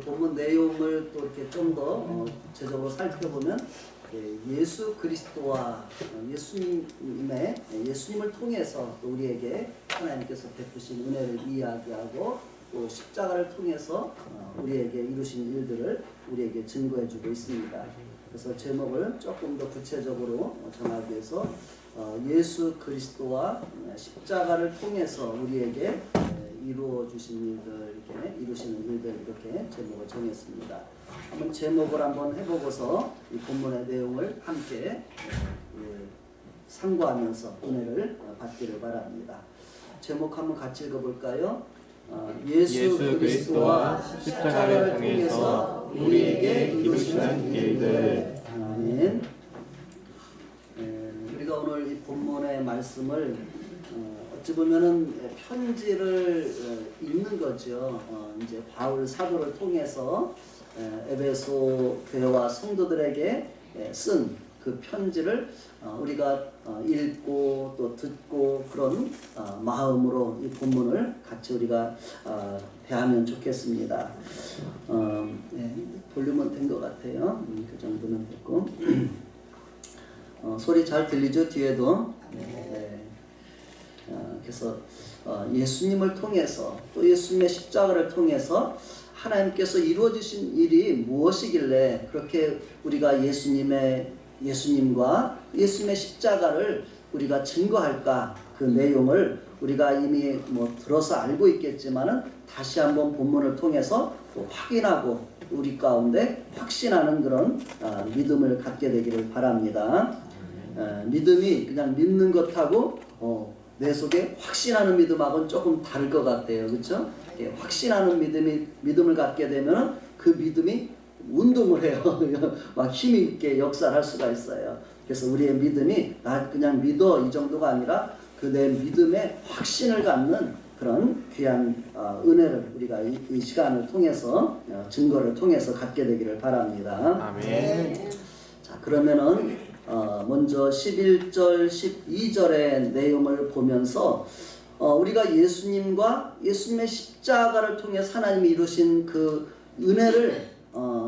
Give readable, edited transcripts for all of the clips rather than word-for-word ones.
본문 내용을 또 이렇게 좀 더 구체적으로 살펴보면 예수 그리스도와 예수님을 통해서 또 우리에게 하나님께서 베푸신 은혜를 이야기하고 또 십자가를 통해서 우리에게 이루신 일들을 우리에게 증거해주고 있습니다. 그래서 제목을 조금 더 구체적으로 정하기 위해서 예수 그리스도와 십자가를 통해서 우리에게 이루어 주신 일들, 이렇게 이루시는 일들, 이렇게 제목을 정했습니다. 한번 제목을 한번 해보고서 이 본문의 내용을 함께 상고하면서 은혜를 받기를 바랍니다. 제목 한번 같이 읽어볼까요? 예수 그리스도와 십자가를 통해서 우리에게 이루시는 일들. 아멘. 우리가 오늘 이 본문의 말씀을 어찌 보면은 편지를 읽는 거죠. 이제 바울 사도를 통해서 에베소 교회와 성도들에게 쓴 그 편지를 우리가 읽고 또 듣고 그런 마음으로 이 본문을 같이 우리가 대하면 좋겠습니다. 볼륨은 된 것 같아요. 그 정도는 됐고 소리 잘 들리죠? 뒤에도. 그래서 예수님을 통해서 또 예수님의 십자가를 통해서 하나님께서 이루어지신 일이 무엇이길래 그렇게 우리가 예수님과 예수님의 십자가를 우리가 증거할까? 그 내용을 우리가 이미 들어서 알고 있겠지만은 다시 한번 본문을 통해서 또 확인하고 우리 가운데 확신하는 그런 믿음을 갖게 되기를 바랍니다. 믿음이 그냥 믿는 것하고 내 속에 확신하는 믿음하고는 조금 다를 것 같아요. 그렇죠? 확신하는 믿음을 갖게 되면 그 믿음이 운동을 해요. 막 힘이 있게 역사를 할 수가 있어요. 그래서 우리의 믿음이 나 그냥 믿어 이 정도가 아니라 그 내 믿음에 확신을 갖는 그런 귀한 은혜를 우리가 이 시간을 통해서 증거를 통해서 갖게 되기를 바랍니다. 아멘. 자, 그러면은 먼저 11절 12절의 내용을 보면서 우리가 예수님과 예수님의 십자가를 통해서 하나님이 이루신 그 은혜를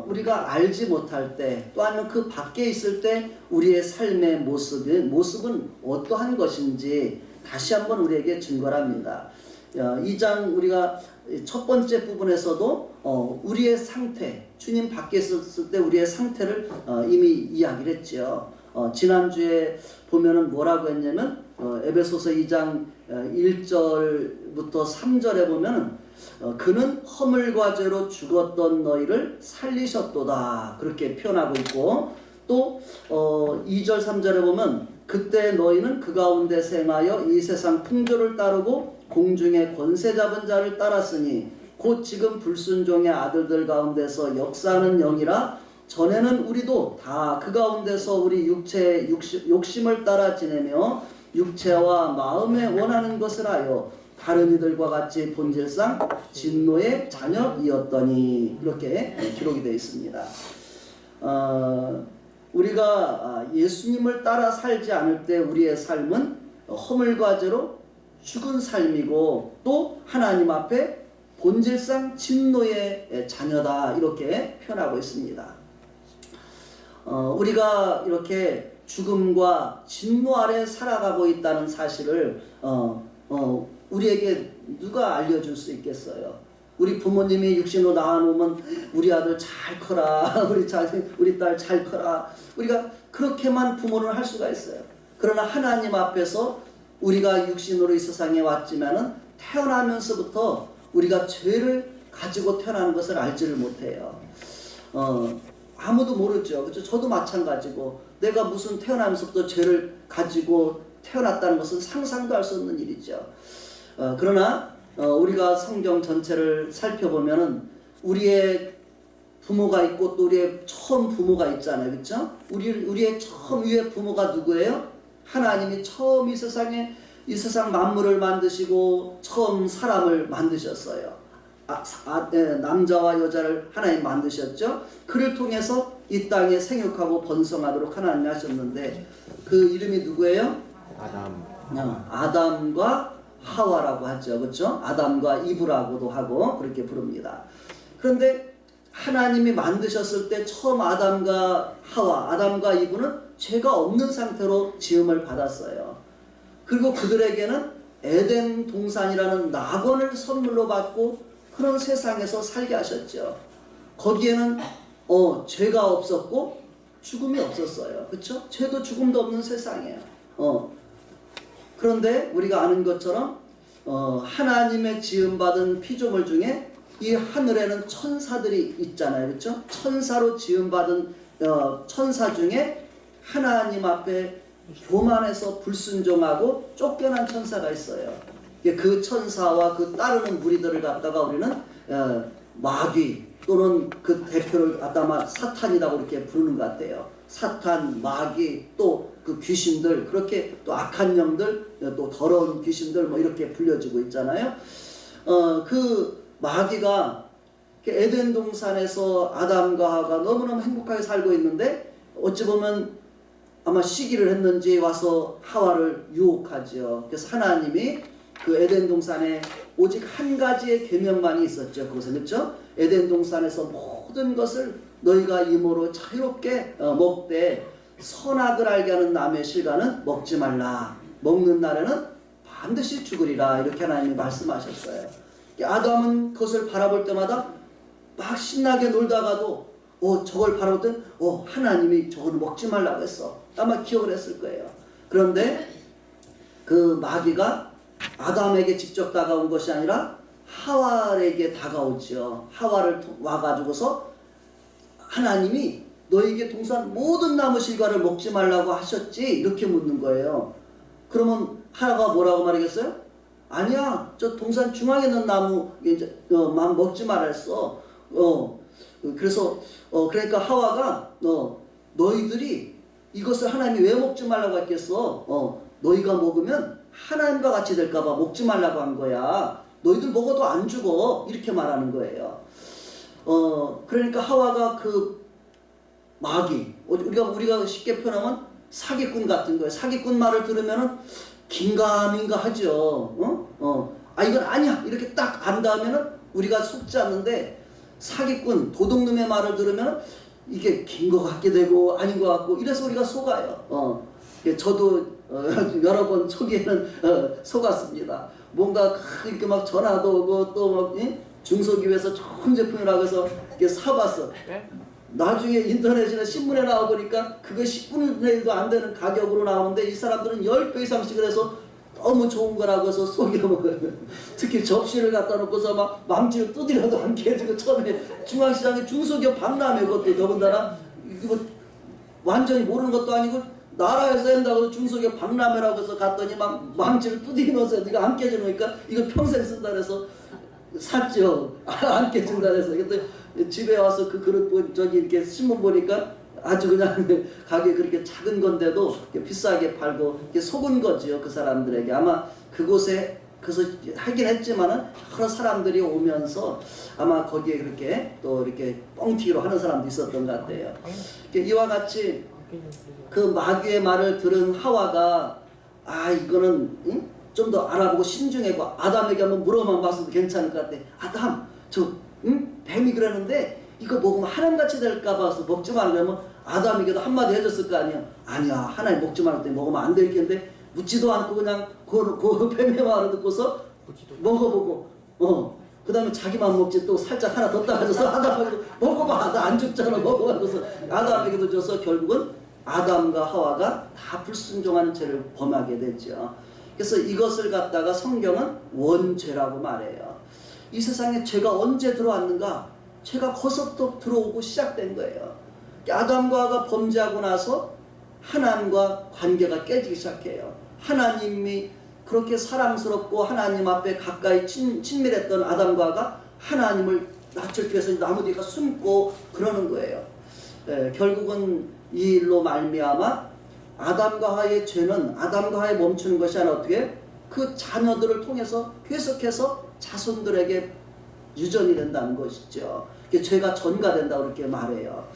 우리가 알지 못할 때 또 아니면 그 밖에 있을 때 우리의 삶의 모습은 어떠한 것인지 다시 한번 우리에게 증거를 합니다. 2장 우리가 첫 번째 부분에서도 우리의 상태, 주님 밖에 있었을 때 우리의 상태를 이미 이야기를 했죠. 지난주에 보면은 뭐라고 했냐면 에베소서 2장 1절부터 3절에 보면은 그는 허물과 죄로 죽었던 너희를 살리셨도다 그렇게 표현하고 있고 또 2절 3절에 보면 그때 너희는 그 가운데 생하여 이 세상 풍조를 따르고 공중의 권세 잡은 자를 따랐으니 곧 지금 불순종의 아들들 가운데서 역사하는 영이라 전에는 우리도 다 그 가운데서 우리 육체의 욕심을 따라 지내며 육체와 마음에 원하는 것을 하여 다른 이들과 같이 본질상 진노의 자녀이었더니 이렇게 기록이 되어 있습니다. 우리가 예수님을 따라 살지 않을 때 우리의 삶은 허물과 죄로 죽은 삶이고 또 하나님 앞에 본질상 진노의 자녀다 이렇게 표현하고 있습니다. 우리가 이렇게 죽음과 진노 아래 살아가고 있다는 사실을 우리에게 누가 알려줄 수 있겠어요? 우리 부모님이 육신으로 낳아놓으면 우리 아들 잘 커라, 우리 딸 잘 커라. 우리가 그렇게만 부모를 할 수가 있어요. 그러나 하나님 앞에서 우리가 육신으로 이 세상에 왔지만은 태어나면서부터 우리가 죄를 가지고 태어나는 것을 알지를 못해요. 아무도 모르죠. 그렇죠? 저도 마찬가지고 내가 무슨 태어나면서부터 죄를 가지고 태어났다는 것은 상상도 할 수 없는 일이죠. 그러나 우리가 성경 전체를 살펴보면은 우리의 부모가 있고 또 우리의 처음 부모가 있잖아요. 그렇죠? 우리의 처음 위의 부모가 누구예요? 하나님이 처음 이 세상 만물을 만드시고 처음 사람을 만드셨어요. 남자와 여자를 하나님 만드셨죠. 그를 통해서 이 땅에 생육하고 번성하도록 하나님이 하셨는데 그 이름이 누구예요? 아담과 하와라고 하죠. 그렇죠? 아담과 이브라고도 하고 그렇게 부릅니다. 그런데 하나님이 만드셨을 때 처음 아담과 하와, 아담과 이브는 죄가 없는 상태로 지음을 받았어요. 그리고 그들에게는 에덴 동산이라는 낙원을 선물로 받고 그런 세상에서 살게 하셨죠. 거기에는 죄가 없었고 죽음이 없었어요. 그렇죠? 죄도 죽음도 없는 세상이에요. 그런데 우리가 아는 것처럼 하나님의 지음받은 피조물 중에 이 하늘에는 천사들이 있잖아요. 그렇죠? 천사로 지음받은 천사 중에 하나님 앞에 교만해서 불순종하고 쫓겨난 천사가 있어요. 그 천사와 그 따르는 무리들을 갖다가 우리는 마귀 또는 그 대표를 갖다가 사탄이라고 이렇게 부르는 것 같아요. 사탄, 마귀, 또 그 귀신들, 그렇게 또 악한 영들, 또 더러운 귀신들 뭐 이렇게 불려지고 있잖아요. 그 마귀가 에덴 동산에서 아담과 하와가 너무너무 행복하게 살고 있는데 어찌 보면 아마 시기를 했는지 와서 하와를 유혹하죠. 그래서 하나님이 그 에덴 동산에 오직 한 가지의 계명만이 있었죠. 그것은 그렇죠? 에덴 동산에서 모든 것을 너희가 이모로 자유롭게 먹되 선악을 알게 하는 나무의 실과는 먹지 말라. 먹는 날에는 반드시 죽으리라. 이렇게 하나님이 말씀하셨어요. 아담은 그것을 바라볼 때마다 막 신나게 놀다가도 저걸 바라볼 때 하나님이 저걸 먹지 말라고 했어. 아마 기억을 했을 거예요. 그런데 그 마귀가 아담에게 직접 다가온 것이 아니라 하와에게 다가오죠. 하와를 와가지고서 하나님이 너에게 동산 모든 나무 실과를 먹지 말라고 하셨지? 이렇게 묻는 거예요. 그러면 하와가 뭐라고 말하겠어요? 아니야, 저 동산 중앙에 있는 나무 이제 먹지 말았어. 그래서 그러니까 하와가 너희들이 이것을 하나님이 왜 먹지 말라고 했겠어? 너희가 먹으면 하나님과 같이 될까봐 먹지 말라고 한 거야. 너희들 먹어도 안 죽어. 이렇게 말하는 거예요. 그러니까 하와가 그 마귀, 우리가 쉽게 표현하면 사기꾼 같은 거예요. 사기꾼 말을 들으면은 긴가민가 하죠. 이건 아니야. 이렇게 딱 안 다음에는 우리가 속지 않는데 사기꾼, 도둑놈의 말을 들으면 이게 긴 것 같게 되고 아닌 것 같고 이래서 우리가 속아요. 저도 여러 번 초기에는 속았습니다. 뭔가 이렇게 막 전화도 오고 또 막 중소기업에서 좋은 제품이라고 해서 이렇게 사봤어. 나중에 인터넷이나 신문에 나와보니까 그거 10분의 1도 안 되는 가격으로 나오는데 이 사람들은 10배 이상씩을 해서 너무 좋은 거라고 해서 속여먹어요. 특히 접시를 갖다 놓고서 막 망치를 두드려도 안 깨지고 처음에 중앙시장에 중소기업 박람회 그것도 더군다나 이거 완전히 모르는 것도 아니고 나라에서 한다고 중소기업 박람회라고 해서 갔더니 막 망치를 두드리면서 네가 안 깨지니까 이거 평생 쓴다 그래서 샀죠. 안 깨진다 그래서. 근데 집에 와서 그 그릇 저기 이렇게 신문 보니까 아주 그냥 가게 그렇게 작은 건데도 비싸게 팔고 속은 거지요. 그 사람들에게. 아마 그곳에 그래서 하긴 했지만은 여러 사람들이 오면서 아마 거기에 그렇게 또 이렇게 뻥튀기로 하는 사람도 있었던 것 같아요. 이와 같이 그 마귀의 말을 들은 하와가 이거는 좀 더 알아보고 신중하고 아담에게 한번 물어만 봤어도 괜찮을 것 같아. 아담, 뱀이 그러는데 이거 먹으면 하나님같이 될까 봐서 먹지 말라면 아담에게도 한마디 해줬을 거 아니야. 아니야, 하나님 먹지 말을 때 먹으면 안 될 텐데 묻지도 않고 그냥 그 뱀의 말을 듣고서 먹어보고 그 다음에 자기만 먹지 또 살짝 하나 더 따가줘서 아담에게도 먹어봐. 나 안 죽잖아. 먹어봐. 그래서 아담에게도 줘서 결국은 아담과 하와가 다 불순종하는 죄를 범하게 됐죠. 그래서 이것을 갖다가 성경은 원죄라고 말해요. 이 세상에 죄가 언제 들어왔는가? 죄가 거기서부터 들어오고 시작된 거예요. 아담과 하와가 범죄하고 나서 하나님과 관계가 깨지기 시작해요. 하나님이 그렇게 사랑스럽고 하나님 앞에 가까이 친밀했던 아담과 하와가 하나님을 낯을 피해서 나무 뒤가 숨고 그러는 거예요. 결국은 이 일로 말미암아 아담과 하와의 죄는 아담과 하와에 멈추는 것이 아니라 어떻게 그 자녀들을 통해서 계속해서 자손들에게 유전이 된다는 것이죠. 죄가 전가된다고 그렇게 말해요.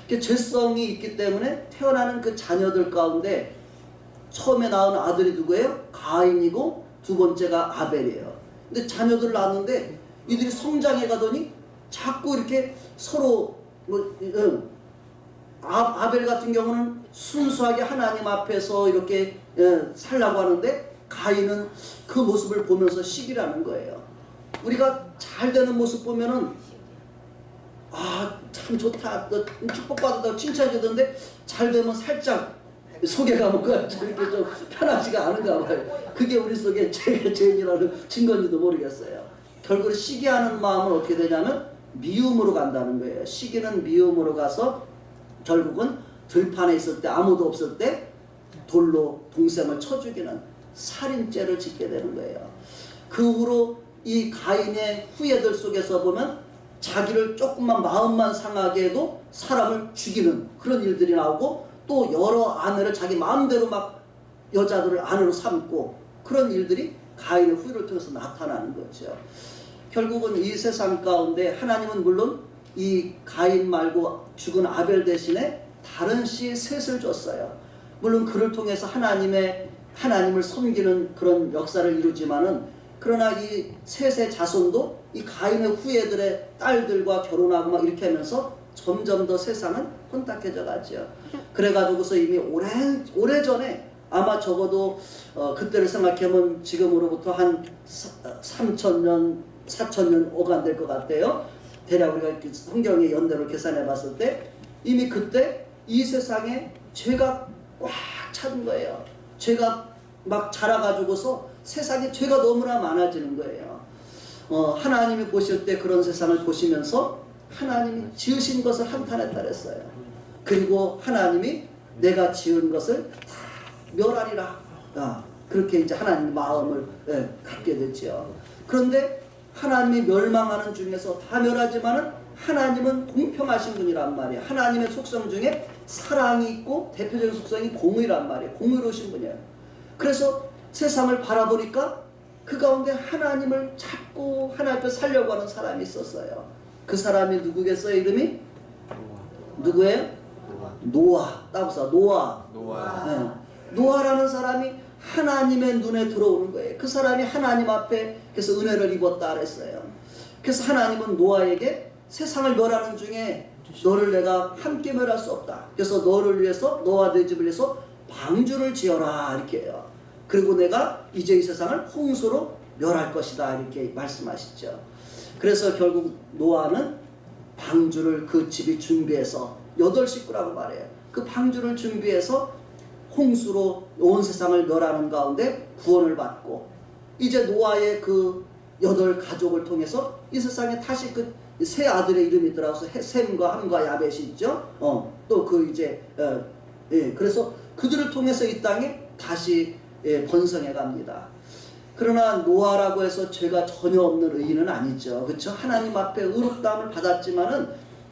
죄성이 있기 때문에 태어나는 그 자녀들 가운데 처음에 낳은 아들이 누구예요? 가인이고 두 번째가 아벨이에요. 근데 자녀들 낳았는데 이들이 성장해 가더니 자꾸 이렇게 서로 아벨 같은 경우는 순수하게 하나님 앞에서 이렇게 살라고 하는데 가인은 그 모습을 보면서 시기라는 거예요. 우리가 잘 되는 모습 보면은 참 좋다, 너 축복받았다고 칭찬해주던데 잘 되면 살짝 속에가 뭔가 이렇게 좀 편하지가 않은가 봐요. 그게 우리 속에 죄인이라는 증거인지도 모르겠어요. 결국 시기하는 마음은 어떻게 되냐면 미움으로 간다는 거예요. 시기는 미움으로 가서 결국은 들판에 있을 때 아무도 없을 때 돌로 동생을 쳐 죽이는 살인죄를 짓게 되는 거예요. 그 후로 이 가인의 후예들 속에서 보면 자기를 조금만 마음만 상하게 해도 사람을 죽이는 그런 일들이 나오고, 또 여러 아내를 자기 마음대로 막 여자들을 아내로 삼고 그런 일들이 가인의 후예를 통해서 나타나는 거죠. 결국은 이 세상 가운데 하나님은 물론 이 가인 말고 죽은 아벨 대신에 다른 씨 셋을 줬어요. 물론 그를 통해서 하나님을 섬기는 그런 역사를 이루지만은, 그러나 이 셋의 자손도 이 가인의 후예들의 딸들과 결혼하고 막 이렇게 하면서 점점 더 세상은 혼탁해져 가죠. 그래가지고서 이미 오래전에 아마 적어도 그때를 생각하면 지금으로부터 한 3,000년, 4,000년 오간 될 것 같아요. 대략 우리가 성경의 연대로 계산해 봤을 때 이미 그때 이 세상에 죄가 꽉 찬 거예요. 죄가 막 자라가지고서 세상에 죄가 너무나 많아지는 거예요. 하나님이 보실 때 그런 세상을 보시면서 하나님이 지으신 것을 한탄했다 그랬어요. 그리고 하나님이 내가 지은 것을 다 멸하리라. 그렇게 이제 하나님 마음을 갖게 됐죠. 그런데 하나님이 멸망하는 중에서 다 멸하지만은 하나님은 공평하신 분이란 말이에요. 하나님의 속성 중에 사랑이 있고 대표적인 속성이 공의란 말이에요. 공의로우신 분이에요. 그래서 세상을 바라보니까 그 가운데 하나님을 찾고 하나님 앞에 살려고 하는 사람이 있었어요. 그 사람이 누구겠어요? 이름이? 누구예요? 노아. 따보세요. 노아. 노아라는 사람이 하나님의 눈에 들어오는 거예요. 그 사람이 하나님 앞에 그래서 은혜를 입었다 그랬어요. 그래서 하나님은 노아에게 세상을 멸하는 중에 너를 내가 함께 멸할 수 없다. 그래서 너를 위해서, 너와 네 집을 위해서 방주를 지어라 이렇게 해요. 그리고 내가 이제 이 세상을 홍수로 멸할 것이다 이렇게 말씀하시죠. 그래서 결국 노아는 방주를 그 집이 준비해서 8식구라고 말해요. 그 방주를 준비해서 홍수로 온 세상을 멸하는 가운데 구원을 받고, 이제 노아의 그 8가족을 통해서 이 세상에 다시 그 세 아들의 이름이 있더라고요. 셈과 함과 야벳이 있죠. 또 그 이제 그래서 그들을 통해서 이 땅에 다시 번성해 갑니다. 그러나 노아라고 해서 죄가 전혀 없는 의인은 아니죠. 그렇죠? 하나님 앞에 의롭다함을 받았지만은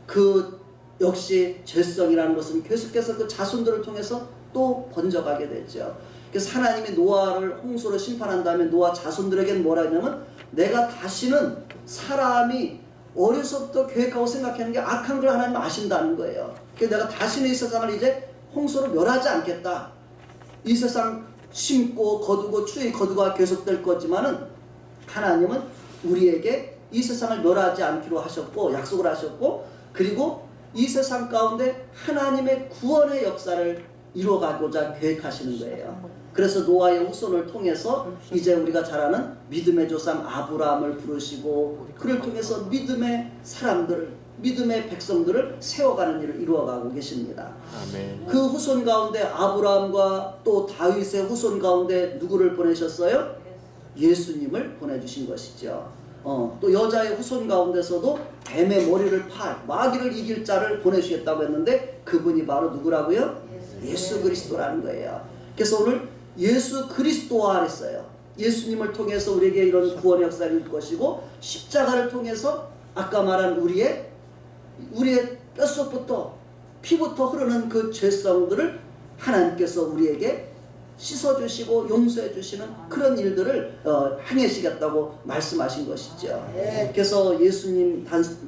그 역시 죄성이라는 것은 계속해서 그 자손들을 통해서 또 번져가게 되죠. 그래서 하나님이 노아를 홍수로 심판한 다음에 노아 자손들에게는 뭐라 했냐면, 내가 다시는 사람이 어려서부터 계획하고 생각하는 게 악한 걸 하나님 아신다는 거예요. 그래서 내가 다시는 이 세상을 이제 홍수로 멸하지 않겠다. 이 세상 심고 거두고 추위 거두가 계속될 거지만은 하나님은 우리에게 이 세상을 멸하지 않기로 하셨고 약속을 하셨고, 그리고 이 세상 가운데 하나님의 구원의 역사를 이루어가고자 계획하시는 거예요. 그래서 노아의 후손을 통해서 이제 우리가 잘 아는 믿음의 조상 아브라함을 부르시고, 그를 통해서 믿음의 사람들을, 믿음의 백성들을 세워가는 일을 이루어가고 계십니다. 아멘. 그 후손 가운데 아브라함과 또 다윗의 후손 가운데 누구를 보내셨어요? 예수님을 보내주신 것이죠. 또 여자의 후손 가운데서도 뱀의 머리를 팔 마귀를 이길 자를 보내주겠다고 했는데 그분이 바로 누구라고요? 예수 그리스도라는 거예요. 그래서 오늘 예수 그리스도화 했어요. 예수님을 통해서 우리에게 이런 구원의 역사를 이룰 것이고, 십자가를 통해서 아까 말한 우리의 뼛속부터 피부터 흐르는 그 죄성들을 하나님께서 우리에게 씻어주시고 용서해주시는 그런 일들을 행하시겠다고 말씀하신 것이죠. 그래서 예수님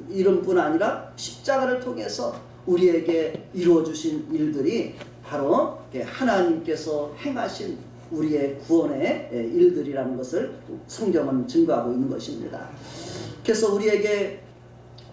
이름뿐 아니라 십자가를 통해서 우리에게 이루어주신 일들이 바로 하나님께서 행하신 우리의 구원의 일들이라는 것을 성경은 증거하고 있는 것입니다. 그래서 우리에게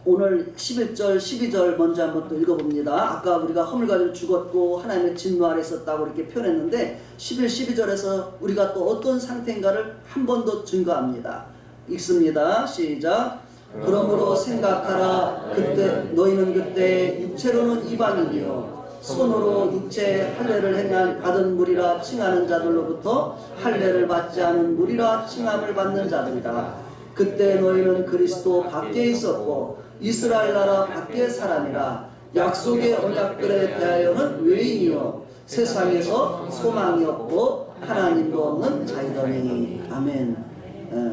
오늘 11절, 12절 먼저 한번 또 읽어봅니다. 아까 우리가 허물가지로 죽었고 하나님의 진노 아래 있었다고 이렇게 표현했는데 11, 12절에서 우리가 또 어떤 상태인가를 한 번 더 증거합니다. 읽습니다. 시작. 그러므로 생각하라. 그때 너희는 그때 육체로는 이방인이요 손으로 육체 할례를 행한 받은 무리라 칭하는 자들로부터 할례를 받지 않은 무리라 칭함을 받는 자들이다. 그때 너희는 그리스도 밖에 있었고 이스라엘 나라 밖의 사람이라. 약속의 언약들에 대하여는 외인이요 세상에서 소망이 없고 하나님도 없는 자이더니. 아멘.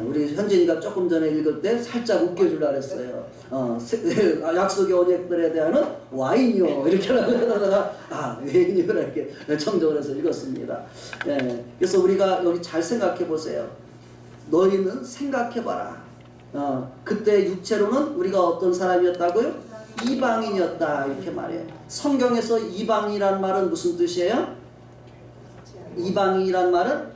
우리 현진이가 조금 전에 읽을 때 살짝 웃겨주려고 했어요. 약속의 언약들에 대한은 와인이요 이렇게 하다가 외인이요 이렇게 정정을 해서 읽었습니다. 그래서 우리가 여기 잘 생각해 보세요. 너희는 생각해봐라. 그때 육체로는 우리가 어떤 사람이었다고요? 이방인이었다 이렇게 말해요. 성경에서 이방이란 말은 무슨 뜻이에요? 이방이란 말은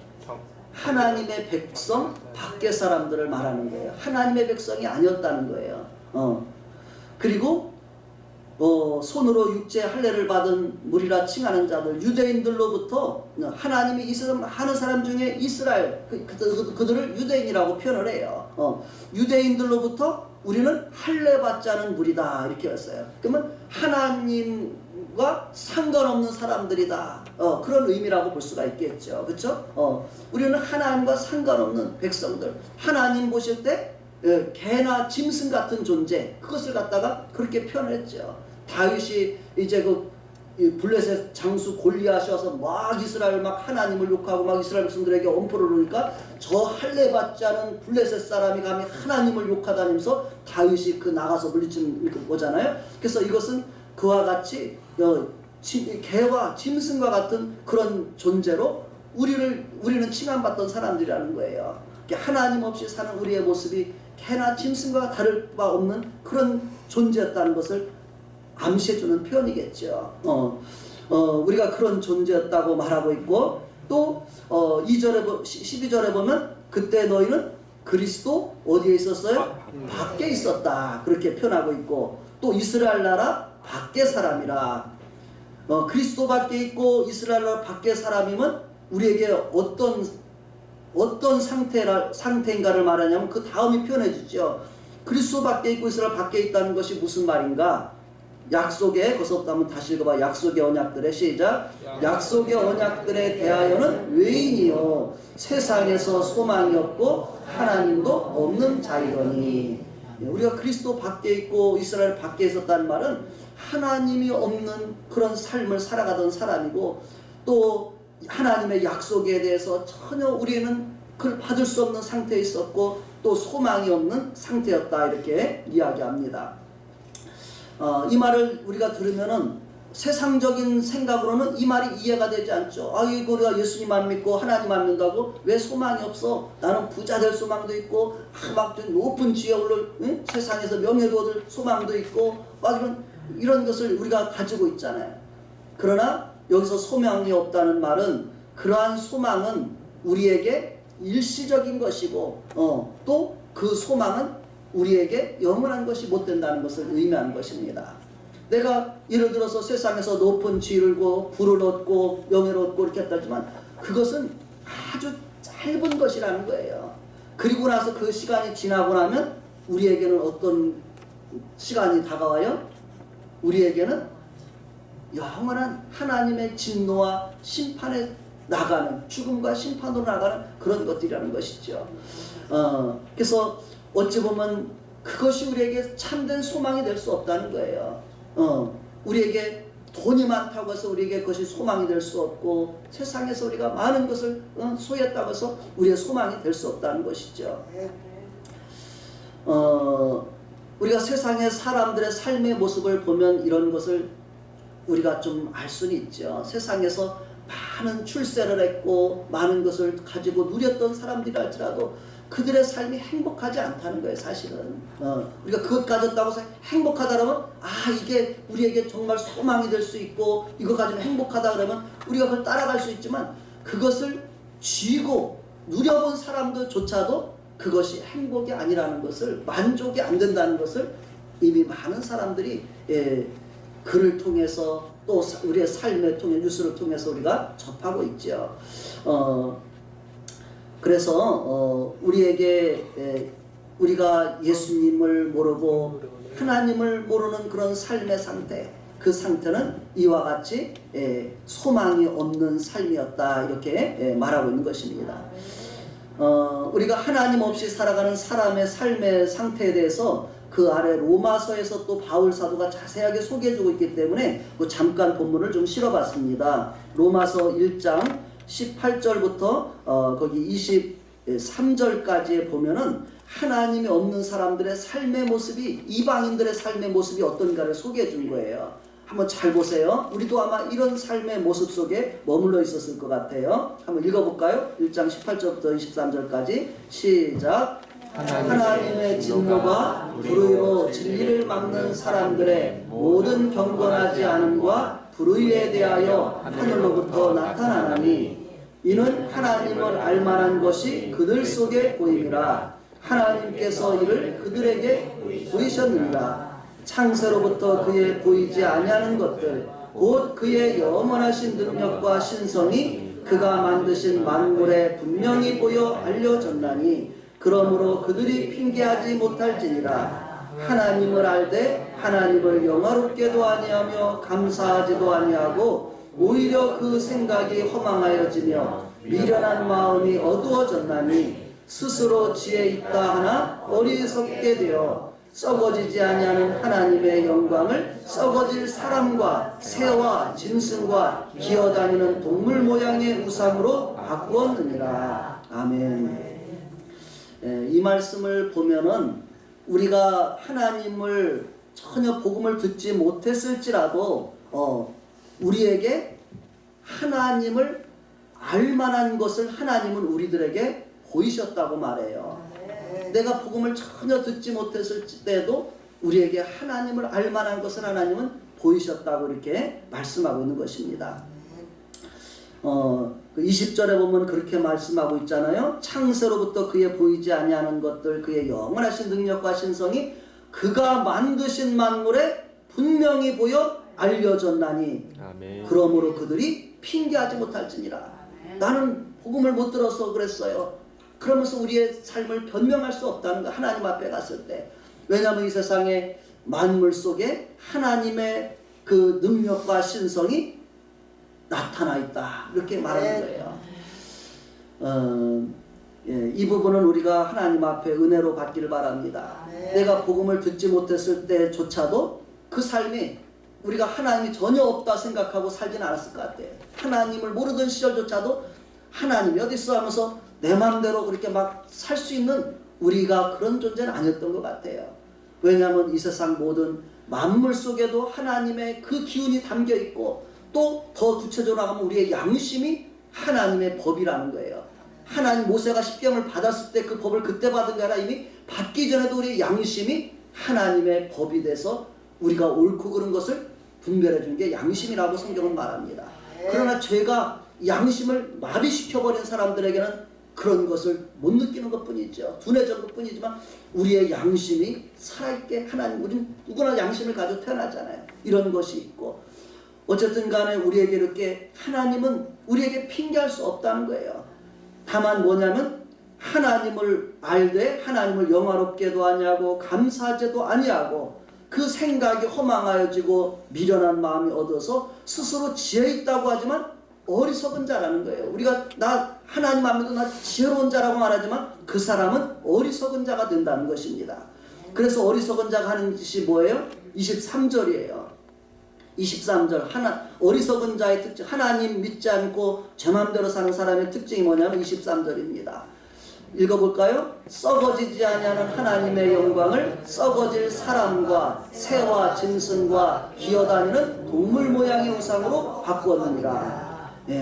하나님의 백성 밖의 사람들을 말하는 거예요. 하나님의 백성이 아니었다는 거예요. 그리고 손으로 육체 할례를 받은 무리라 칭하는 자들, 유대인들로부터 하나님이 이스라엘 하는 사람 중에 이스라엘 그들을 유대인이라고 표현을 해요. 유대인들로부터 우리는 할례 받지 않은 무리다 이렇게 했어요. 그러면 하나님과 상관없는 사람들이다. 그런 의미라고 볼 수가 있겠죠. 그렇죠? 우리는 하나님과 상관없는 백성들. 하나님 보실 때 개나 짐승 같은 존재, 그것을 갖다가 그렇게 표현했죠. 다윗이 이제 그 블레셋 장수 골리앗이 와서 막 이스라엘 막 하나님을 욕하고 막 이스라엘 백성들에게 엄포를 놓으니까 저 할례 받지 않은 블레셋 사람이 감히 하나님을 욕하다니면서 다윗이 그 나가서 물리친 거잖아요. 그래서 이것은 그와 같이 개와 짐승과 같은 그런 존재로 우리는 칭함받던 사람들이라는 거예요. 하나님 없이 사는 우리의 모습이 개나 짐승과 다를 바 없는 그런 존재였다는 것을 암시해주는 표현이겠죠. 우리가 그런 존재였다고 말하고 있고, 또 12절에 보면 그때 너희는 그리스도 어디에 있었어요? 밖에 있었다 그렇게 표현하고 있고, 또 이스라엘 나라 밖의 사람이라. 그리스도 밖에 있고 이스라엘 나라 밖의 사람이면 우리에게 어떤 상태인가를 말하냐면 그 다음이 표현해 주죠. 그리스도 밖에 있고 이스라엘 밖에 있다는 것이 무슨 말인가? 약속의, 거기서부터 한번 다시 읽어봐. 약속의 언약들의 시작. 약속의 언약들에 대하여는 외인이요 세상에서 소망이 없고 하나님도 없는 자이더니. 우리가 그리스도 밖에 있고 이스라엘 밖에 있었다는 말은 하나님이 없는 그런 삶을 살아가던 사람이고, 또 하나님의 약속에 대해서 전혀 우리는 그걸 받을 수 없는 상태에 있었고, 또 소망이 없는 상태였다 이렇게 이야기합니다. 이 말을 우리가 들으면은 세상적인 생각으로는 이 말이 이해가 되지 않죠. 이거 우리가 예수님 안 믿고 하나님 안 믿는다고 왜 소망이 없어? 나는 부자 될 소망도 있고 막 높은 지위에 오를 세상에서 명예도 얻을 소망도 있고 막 이런 것을 우리가 가지고 있잖아요. 그러나 여기서 소망이 없다는 말은 그러한 소망은 우리에게 일시적인 것이고 또 그 소망은 우리에게 영원한 것이 못 된다는 것을 의미하는 것입니다. 내가 예를 들어서 세상에서 높은 지위를 얻고 부를 얻고 명예를 얻고 이렇게 했다지만 그것은 아주 짧은 것이라는 거예요. 그리고 나서 그 시간이 지나고 나면 우리에게는 어떤 시간이 다가와요? 우리에게는 영원한 하나님의 진노와 심판에 나가는, 죽음과 심판으로 나가는 그런 것들이라는 것이죠. 그래서 어찌 보면 그것이 우리에게 참된 소망이 될 수 없다는 거예요. 우리에게 돈이 많다고 해서 우리에게 그것이 소망이 될 수 없고, 세상에서 우리가 많은 것을 소유했다고 해서 우리의 소망이 될 수 없다는 것이죠. 우리가 세상의 사람들의 삶의 모습을 보면 이런 것을 우리가 좀 알 수는 있죠. 세상에서 많은 출세를 했고 많은 것을 가지고 누렸던 사람들이라 할지라도 그들의 삶이 행복하지 않다는 거예요. 사실은 우리가 그것 가졌다고 해서 행복하다 그러면 이게 우리에게 정말 소망이 될 수 있고 이거 가지면 행복하다 그러면 우리가 그걸 따라갈 수 있지만, 그것을 쥐고 누려본 사람들조차도 그것이 행복이 아니라는 것을, 만족이 안 된다는 것을 이미 많은 사람들이 글을 통해서 또 우리의 삶을 통해 뉴스를 통해서 우리가 접하고 있죠. 그래서 우리에게 우리가 예수님을 모르고 하나님을 모르는 그런 삶의 상태, 그 상태는 이와 같이 소망이 없는 삶이었다, 이렇게 말하고 있는 것입니다. 우리가 하나님 없이 살아가는 사람의 삶의 상태에 대해서 그 아래 로마서에서 또 바울 사도가 자세하게 소개해주고 있기 때문에 잠깐 본문을 좀 실어봤습니다. 로마서 1장 18절부터 거기 23절까지에 보면은 하나님이 없는 사람들의 삶의 모습이, 이방인들의 삶의 모습이 어떤가를 소개해 준 거예요. 한번 잘 보세요. 우리도 아마 이런 삶의 모습 속에 머물러 있었을 것 같아요. 한번 읽어볼까요? 1장 18절부터 23절까지 시작. 하나님의 진노가 불의로 진리를 막는 사람들의 모든 경건하지 않음과 불의에 대하여 하늘로부터 나타나나니 이는 하나님을 알만한 것이 그들 속에 보임이라. 하나님께서 이를 그들에게 보이셨느니라. 창세로부터 그의 보이지 아니하는 것들 곧 그의 영원하신 능력과 신성이 그가 만드신 만물에 분명히 보여 알려졌나니 그러므로 그들이 핑계하지 못할지니라. 하나님을 알되 하나님을 영화롭게도 아니하며 감사하지도 아니하고 오히려 그 생각이 허망하여지며 미련한 마음이 어두워졌나니 스스로 지혜 있다 하나 어리석게 되어 썩어지지 아니하는 하나님의 영광을 썩어질 사람과 새와 짐승과 기어다니는 동물 모양의 우상으로 바꾸었느니라. 아멘. 이 말씀을 보면은 우리가 하나님을 전혀 복음을 듣지 못했을지라도 우리에게 하나님을 알만한 것을 하나님은 우리들에게 보이셨다고 말해요. 내가 복음을 전혀 듣지 못했을 때도 우리에게 하나님을 알만한 것을 하나님은 보이셨다고 이렇게 말씀하고 있는 것입니다. 20절에 보면 그렇게 말씀하고 있잖아요. 창세로부터 그의 보이지 아니하는 것들 그의 영원하신 능력과 신성이 그가 만드신 만물에 분명히 보여 알려졌나니 아멘. 그러므로 그들이 핑계하지 못할지니라. 나는 복음을 못 들어서 그랬어요. 그러면서 우리의 삶을 변명할 수 없다는 거, 하나님 앞에 갔을 때. 왜냐하면 이 세상의 만물 속에 하나님의 그 능력과 신성이 나타나 있다, 이렇게 말하는 거예요. 이 부분은 우리가 하나님 앞에 은혜로 받기를 바랍니다. 내가 복음을 듣지 못했을 때조차도 그 삶이 우리가 하나님이 전혀 없다 생각하고 살지는 않았을 것 같아요. 하나님을 모르던 시절조차도 하나님이 어디 있어 하면서 내 마음대로 그렇게 막 살 수 있는 우리가 그런 존재는 아니었던 것 같아요. 왜냐하면 이 세상 모든 만물 속에도 하나님의 그 기운이 담겨 있고, 또 더 구체적으로 하면 우리의 양심이 하나님의 법이라는 거예요. 하나님, 모세가 십계명을 받았을 때 그 법을 그때 받은 게 아니라 이미 받기 전에도 우리의 양심이 하나님의 법이 돼서 우리가 옳고 그른 것을 분별해 주는 게 양심이라고 성경은 말합니다. 그러나 죄가 양심을 마비시켜버린 사람들에게는 그런 것을 못 느끼는 것뿐이죠. 둔해진 것뿐이지만 우리의 양심이 살아있게, 하나님, 우리는 누구나 양심을 가지고 태어나잖아요. 이런 것이 있고, 어쨌든 간에 우리에게 이렇게 하나님은 우리에게 핑계할 수 없다는 거예요. 다만 뭐냐면 하나님을 알되 하나님을 영화롭게도 아니하고 감사하지도 아니하고 그 생각이 허망하여지고 미련한 마음이 얻어서 스스로 지혜 있다고 하지만 어리석은 자라는 거예요. 우리가 나 하나님 앞에도 나 지혜로운 자라고 말하지만 그 사람은 어리석은 자가 된다는 것입니다. 그래서 어리석은 자가 하는 짓이 뭐예요? 23절이에요. 23절 어리석은 자의 특징, 하나님 믿지 않고 제 맘대로 사는 사람의 특징이 뭐냐면 23절입니다. 읽어볼까요? 썩어지지 아니하는 하나님의 영광을 썩어질 사람과 새와 짐승과 기어다니는 동물 모양의 우상으로 바꾸었느니라.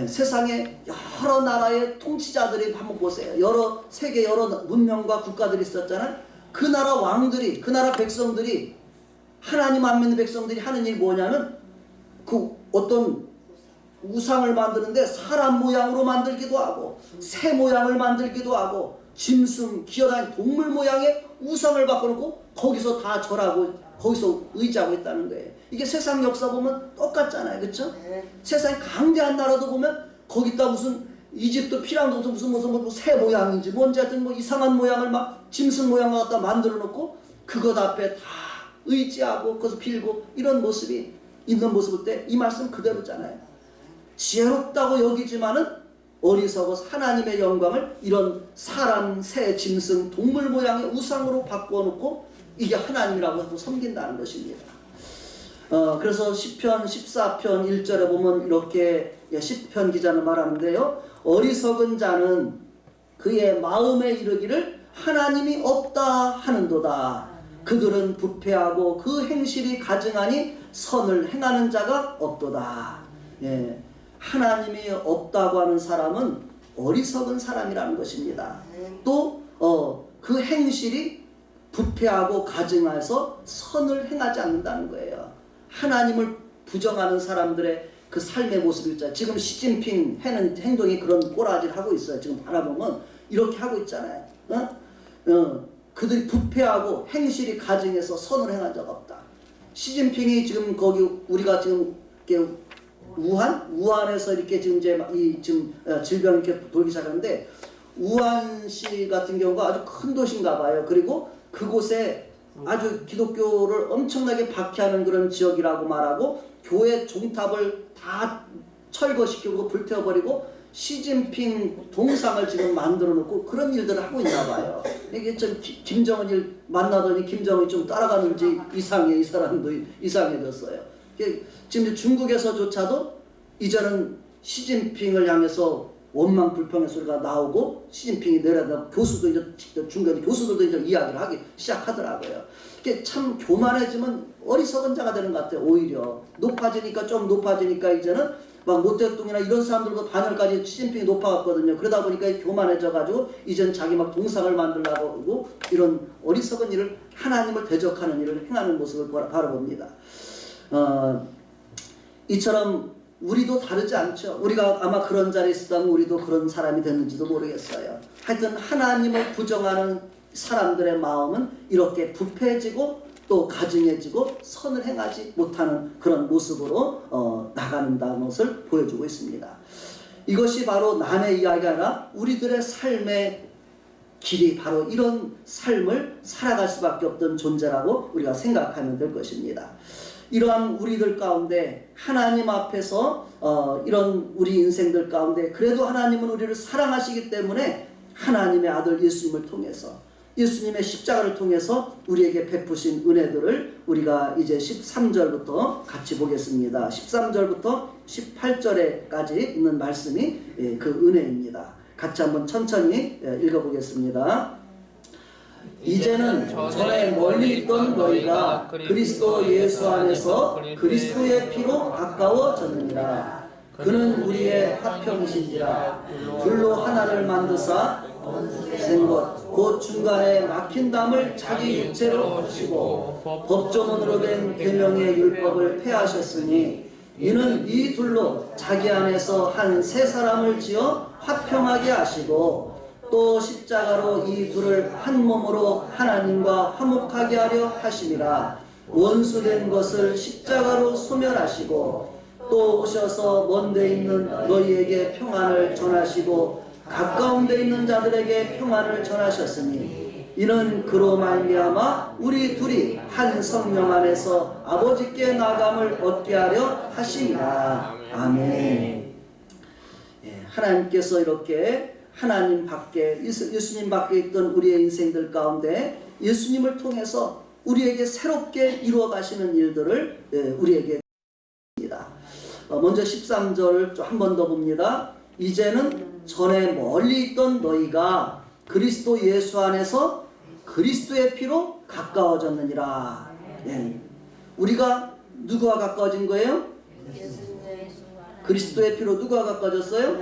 세상에 여러 나라의 통치자들이 한번 보세요. 세계 여러 문명과 국가들이 있었잖아요. 그 나라 왕들이, 그 나라 백성들이, 하나님 안 믿는 백성들이 하는 일이 뭐냐면 그 어떤 우상을 만드는데 사람 모양으로 만들기도 하고 새 모양을 만들기도 하고 짐승, 기어다니는 동물 모양의 우상을 바꿔놓고 거기서 다 절하고 거기서 의지하고 있다는 거예요. 이게 세상 역사 보면 똑같잖아요. 그렇죠? 세상에 강대한 나라도 보면 거기다 무슨 이집트 피라미드 무슨 새 모양인지 뭔지 하여튼 뭐 이상한 모양을 막 짐승 모양을 갖다 만들어 놓고 그것 앞에 다 의지하고 거기서 빌고 이런 모습이 있는 모습일 때 이 말씀 그대로잖아요. 지혜롭다고 여기지만은 어리석어 하나님의 영광을 이런 사람, 새, 짐승, 동물 모양의 우상으로 바꿔놓고 이게 하나님이라고 섬긴다는 것입니다. 그래서 시편 14편 1절에 보면 이렇게 시편 기자는 말하는데요. 어리석은 자는 그의 마음에 이르기를 하나님이 없다 하는도다. 그들은 부패하고 그 행실이 가증하니 선을 행하는 자가 없도다. 예. 하나님이 없다고 하는 사람은 어리석은 사람이라는 것입니다. 또 그 행실이 부패하고 가증해서 선을 행하지 않는다는 거예요. 하나님을 부정하는 사람들의 그 삶의 모습이 있잖아요. 지금 시진핑 하는 행동이 그런 꼬라지를 하고 있어요. 지금 바라보면 이렇게 하고 있잖아요. 그들이 부패하고 행실이 가증해서 선을 행한 자가 없다. 시진핑이 지금 거기 우리가 지금 우한에서 이렇게 지금 이제 지금 질병이 이렇게 돌기 시작하는데 우한시 같은 경우가 아주 큰 도시인가 봐요. 그리고 그곳에 아주 기독교를 엄청나게 박해하는 그런 지역이라고 말하고 교회 종탑을 다 철거시키고 불태워버리고 시진핑 동상을 지금 만들어 놓고 그런 일들을 하고 있나 봐요. 이게 좀 김정은을 만나더니 김정은이 좀 따라가는지 이상해. 이 사람도 이상해졌어요. 지금 중국에서조차도 이제는 시진핑을 향해서 원망 불평의 소리가 나오고 시진핑이 내려다 교수도 이제 중국의 교수들도 이제 이야기를 하기 시작하더라고요. 이게 참 교만해지면 어리석은 자가 되는 것 같아요. 오히려 좀 높아지니까 이제는 막 모택동이나 이런 사람들도 반열까지 시진핑이 높아갔거든요. 그러다 보니까 교만해져가지고 이제는 자기 막 동상을 만들려고 하고 이런 어리석은 일을 하나님을 대적하는 일을 행하는 모습을 바라봅니다. 이처럼 우리도 다르지 않죠. 우리가 아마 그런 자리에 있었다면 우리도 그런 사람이 됐는지도 모르겠어요. 하여튼 하나님을 부정하는 사람들의 마음은 이렇게 부패해지고 또 가증해지고 선을 행하지 못하는 그런 모습으로 나가는다는 것을 보여주고 있습니다. 이것이 바로 남의 이야기가 아니라 우리들의 삶의 길이 바로 이런 삶을 살아갈 수밖에 없던 존재라고 우리가 생각하면 될 것입니다. 이러한 우리들 가운데 하나님 앞에서 이런 우리 인생들 가운데 그래도 하나님은 우리를 사랑하시기 때문에 하나님의 아들 예수님을 통해서 예수님의 십자가를 통해서 우리에게 베푸신 은혜들을 우리가 이제 13절부터 같이 보겠습니다. 13절부터 18절에까지 있는 말씀이 그 은혜입니다. 같이 한번 천천히 읽어보겠습니다. 이제는 전에 멀리 있던 너희가 그리스도 예수 안에서 그리스도의 피로 가까워졌느니라. 그는 우리의 화평이신지라. 둘로 하나를 만드사 생것 곧 중간에 막힌 담을 자기 육체로 하시고 법조문으로 된 계명의 율법을 폐하셨으니 이는 이 둘로 자기 안에서 한 세 사람을 지어 화평하게 하시고 또 십자가로 이 둘을 한 몸으로 하나님과 화목하게 하려 하심이라. 원수된 것을 십자가로 소멸하시고 또 오셔서 먼데 있는 너희에게 평안을 전하시고 가까운 데 있는 자들에게 평안을 전하셨으니 이는 그로 말미암아 우리 둘이 한 성령 안에서 아버지께 나감을 얻게 하려 하심이라. 아멘. 하나님께서 이렇게 하나님 밖에 예수님 밖에 있던 우리의 인생들 가운데 예수님을 통해서 우리에게 새롭게 이루어 가시는 일들을 우리에게 합니다. 먼저 13절을 한 번 더 봅니다. 이제는 전에 멀리 있던 너희가 그리스도 예수 안에서 그리스도의 피로 가까워졌느니라. 우리가 누구와 가까워진 거예요? 그리스도의 피로 누구와 가까워졌어요?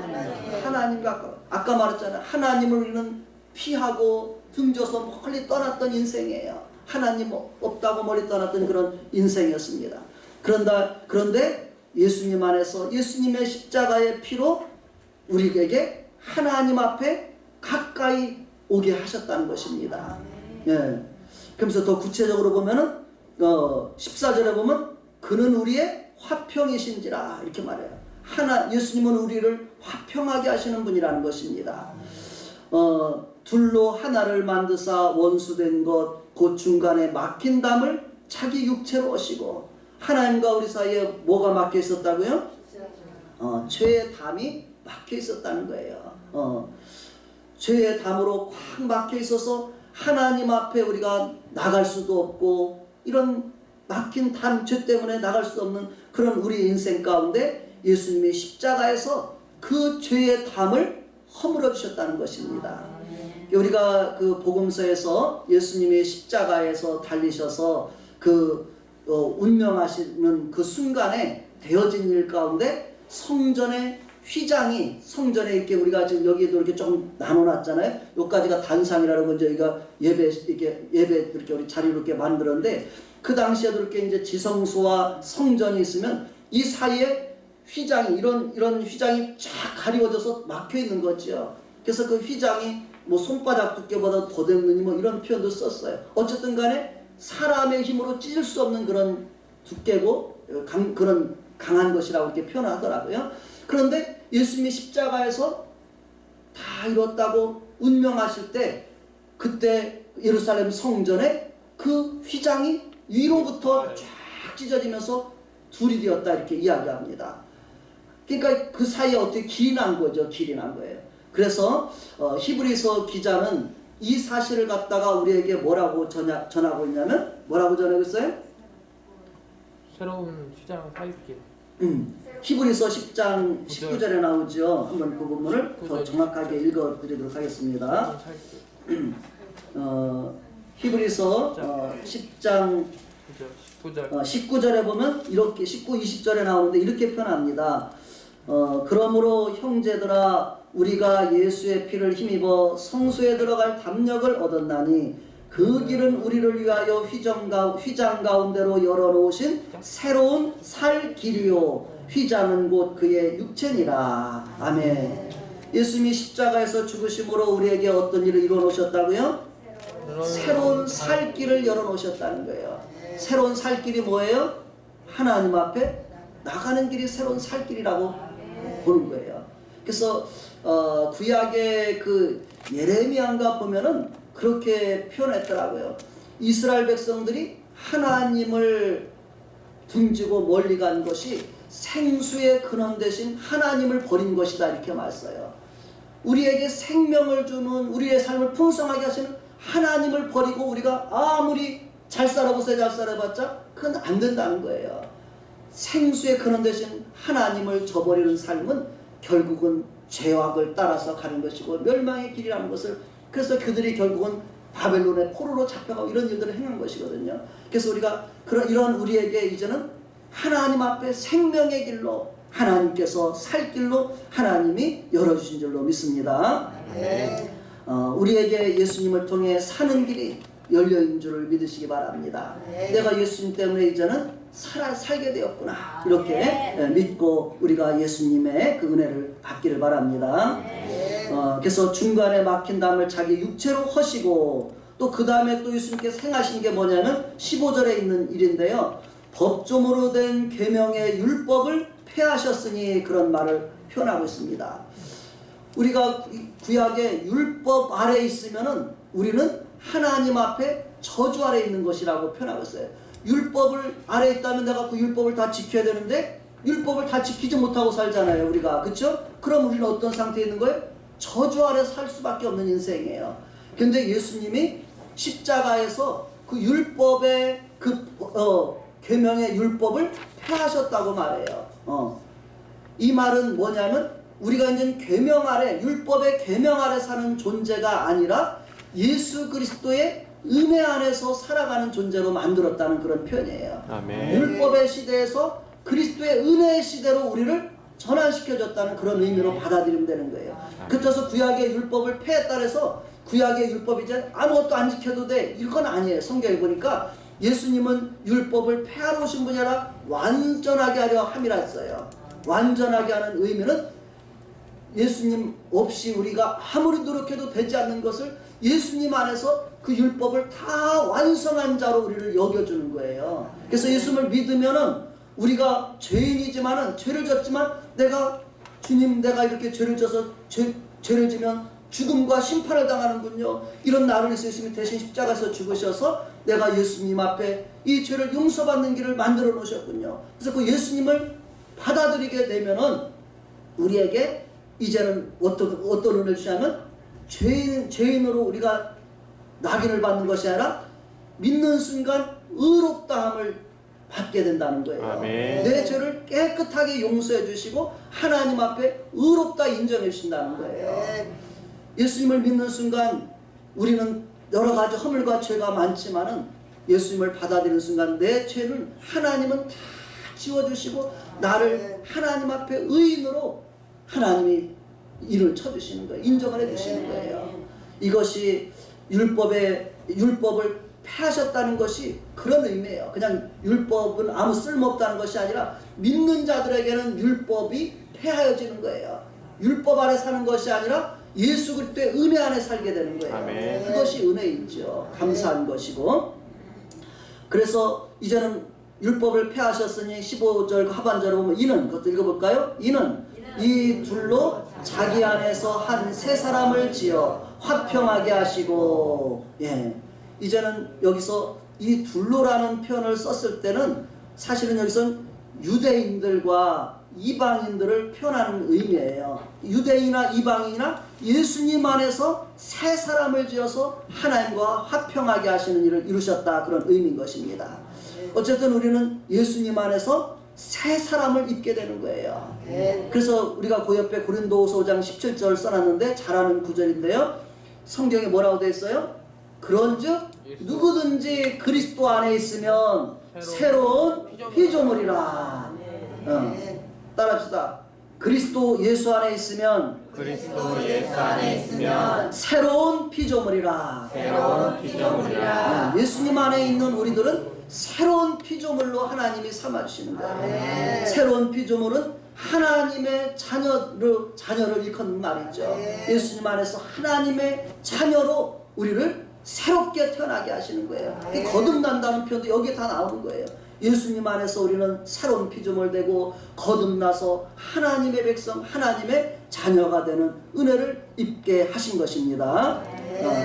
하나님과. 아까 말했잖아요. 하나님을 우리는 피하고 등져서 멀리 떠났던 인생이에요. 하나님 없다고 멀리 떠났던 그런 인생이었습니다. 그런데 예수님 안에서 예수님의 십자가의 피로 우리에게 하나님 앞에 가까이 오게 하셨다는 것입니다. 그러면서 더 구체적으로 보면은 14절에 보면 그는 우리의 화평이신지라 이렇게 말해요. 예수님은 우리를 화평하게 하시는 분이라는 것입니다. 둘로 하나를 만드사 원수된 것 곧 중간에 막힌 담을 자기 육체로 오시고, 하나님과 우리 사이에 뭐가 막혀 있었다고요? 죄의 담이 막혀 있었다는 거예요. 죄의 담으로 꽉 막혀 있어서 하나님 앞에 우리가 나갈 수도 없고, 이런 막힌 담, 죄 때문에 나갈 수 없는 그런 우리 인생 가운데 예수님이 십자가에서 그 죄의 담을 허물어 주셨다는 것입니다. 우리가 그 복음서에서 예수님이 십자가에서 달리셔서 운명하시는 그 순간에 되어진 일 가운데 성전의 휘장이, 성전에 이렇게 우리가 지금 여기에도 이렇게 좀 나눠놨잖아요. 여기까지가 단상이라고 이제 여기가 예배 이렇게 우리 자리로 이렇게 만들었는데, 그 당시에도 이렇게 이제 지성소와 성전이 있으면 이 사이에 휘장이, 이런 휘장이 쫙 가리워져서 막혀 있는 거죠. 그래서 그 휘장이 뭐 손바닥 두께보다 더 됐느니 뭐 이런 표현도 썼어요. 어쨌든 간에 사람의 힘으로 찢을 수 없는 그런 두께고 그런 강한 것이라고 이렇게 표현하더라고요. 그런데 예수님이 십자가에서 다 이뤘다고 운명하실 때, 그때 예루살렘 성전에 그 휘장이 위로부터 쫙 찢어지면서 둘이 되었다 이렇게 이야기합니다. 그러니까 그 사이에 어떻게 길이 난 거죠. 길이 난 거예요. 그래서 히브리서 기자는 이 사실을 갖다가 우리에게 뭐라고 전하고 있냐면, 뭐라고 전하고 있어요? 새로운 휘장 사입길. 히브리서 10장 19절에 나오죠. 한번 그 부분을 더 정확하게 읽어드리도록 하겠습니다. 히브리서 10장 19절에 보면 이렇게 19, 20절에 나오는데 이렇게 표현합니다. 그러므로 형제들아, 우리가 예수의 피를 힘입어 성소에 들어갈 담력을 얻었나니 그 길은 우리를 위하여 휘장 가운데로 열어놓으신 새로운 살 길이요 휘장은 곧 그의 육체니라. 아멘. 예수님이 십자가에서 죽으심으로 우리에게 어떤 일을 이뤄놓으셨다고요? 새로운 살 길을 열어놓으셨다는 거예요. 새로운 살 길이 뭐예요? 하나님 앞에 나가는 길이 새로운 살 길이라고 보는 거예요. 그래서 구약의 그 예레미야인가 보면은 그렇게 표현했더라고요. 이스라엘 백성들이 하나님을 등지고 멀리 간 것이 생수의 근원 대신 하나님을 버린 것이다 이렇게 말했어요. 우리에게 생명을 주는, 우리의 삶을 풍성하게 하시는 하나님을 버리고 우리가 아무리 잘 살아보세요 잘 살아봤자 그건 안 된다는 거예요. 생수의 근원 대신 하나님을 저버리는 삶은 결국은 죄악을 따라서 가는 것이고 멸망의 길이라는 것을, 그래서 그들이 결국은 바벨론의 포로로 잡혀가고 이런 일들을 행한 것이거든요. 그래서 우리가 이런 우리에게 이제는 하나님 앞에 생명의 길로, 하나님께서 살 길로 하나님이 열어주신 줄로 믿습니다. 우리에게 예수님을 통해 사는 길이 열려있는 줄을 믿으시기 바랍니다. 내가 예수님 때문에 이제는 살게 되었구나 이렇게 믿고 우리가 예수님의 그 은혜를 받기를 바랍니다. 그래서 중간에 막힌 담을 자기 육체로 허시고, 또 그 다음에 또 예수님께서 행하신 게 뭐냐면 15절에 있는 일인데요. 법조문으로 된 계명의 율법을 폐하셨으니, 그런 말을 표현하고 있습니다. 우리가 구약의 율법 아래에 있으면은 우리는 하나님 앞에 저주 아래에 있는 것이라고 표현하고 있어요. 율법을 아래에 있다면 내가 그 율법을 다 지켜야 되는데 율법을 다 지키지 못하고 살잖아요 우리가. 그렇죠? 그럼 우리는 어떤 상태에 있는 거예요? 저주 아래 살 수밖에 없는 인생이에요. 근데 예수님이 십자가에서 그 율법의 계명의 율법을 폐하셨다고 말해요. 이 말은 뭐냐면 우리가 이제 계명 아래, 율법의 계명 아래 사는 존재가 아니라 예수 그리스도의 은혜 안에서 살아가는 존재로 만들었다는 그런 표현이에요. 아멘. 율법의 시대에서 그리스도의 은혜의 시대로 우리를 전환시켜줬다는 그런 의미로 받아들이면 되는 거예요. 그래서 구약의 율법을 폐했다 해서 구약의 율법이 이제 아무것도 안 지켜도 돼, 이건 아니에요. 성경에 보니까 예수님은 율법을 폐하러 오신 분이 아니라 완전하게 하려 함이라 했어요. 완전하게 하는 의미는 예수님 없이 우리가 아무리 노력해도 되지 않는 것을 예수님 안에서 그 율법을 다 완성한 자로 우리를 여겨주는 거예요. 그래서 예수님을 믿으면은 우리가 죄인이지만은 죄를 졌지만 내가 주님 내가 이렇게 죄를 져서 죄를 지면 죽음과 심판을 당하는군요. 이런 나를 위해서 예수님이 대신 십자가에서 죽으셔서 내가 예수님 앞에 이 죄를 용서받는 길을 만들어 놓으셨군요. 그래서 그 예수님을 받아들이게 되면은 우리에게 이제는 어떤 은혜를 주냐면 죄인으로 우리가 낙인을 받는 것이 아니라 믿는 순간 의롭다함을 받게 된다는 거예요. 아멘. 내 죄를 깨끗하게 용서해 주시고 하나님 앞에 의롭다 인정해 주신다는 거예요. 예수님을 믿는 순간 우리는 여러 가지 허물과 죄가 많지만은 예수님을 받아들이는 순간 내 죄를 하나님은 다 지워주시고 나를 하나님 앞에 의인으로 하나님이 일을 쳐주시는 거예요. 인정을 해주시는 거예요. 이것이 율법을 폐하셨다는 것이 그런 의미예요. 그냥 율법은 아무 쓸모없다는 것이 아니라 믿는 자들에게는 율법이 폐하여지는 거예요. 율법 아래 사는 것이 아니라 예수 그리스도의 은혜 안에 살게 되는 거예요. 아멘. 그것이 은혜이죠. 감사한 것이고. 그래서 이제는 율법을 폐하셨으니 15절 하반절을 보면 이는 그것도 읽어볼까요? 이는 이 둘로 자기 안에서 한 세 사람을 지어 화평하게 하시고. 예. 이제는 여기서 이 둘로라는 표현을 썼을 때는 사실은 여기서는 유대인들과 이방인들을 표현하는 의미예요. 유대인이나 이방인이나 예수님 안에서 세 사람을 지어서 하나님과 화평하게 하시는 일을 이루셨다, 그런 의미인 것입니다. 어쨌든 우리는 예수님 안에서 새 사람을 입게 되는 거예요. 그래서 우리가 그 옆에 고린도후서 5장 17절 써놨는데 잘 아는 구절인데요. 성경에 뭐라고 되어 있어요? 그런즉 누구든지 그리스도 안에 있으면 새로운 피조물이라. 따라합시다. 그리스도 예수 안에 있으면 새로운 피조물이라. 예수님 안에 있는 우리들은 새로운 피조물로 하나님이 삼아주시는 거예요. 새로운 피조물은 하나님의 자녀를 일컫는 말이죠. 예수님 안에서 하나님의 자녀로 우리를 새롭게 태어나게 하시는 거예요. 거듭난다는 표현도 여기에 다 나오는 거예요. 예수님 안에서 우리는 새로운 피조물 되고 거듭나서 하나님의 백성, 하나님의 자녀가 되는 은혜를 입게 하신 것입니다.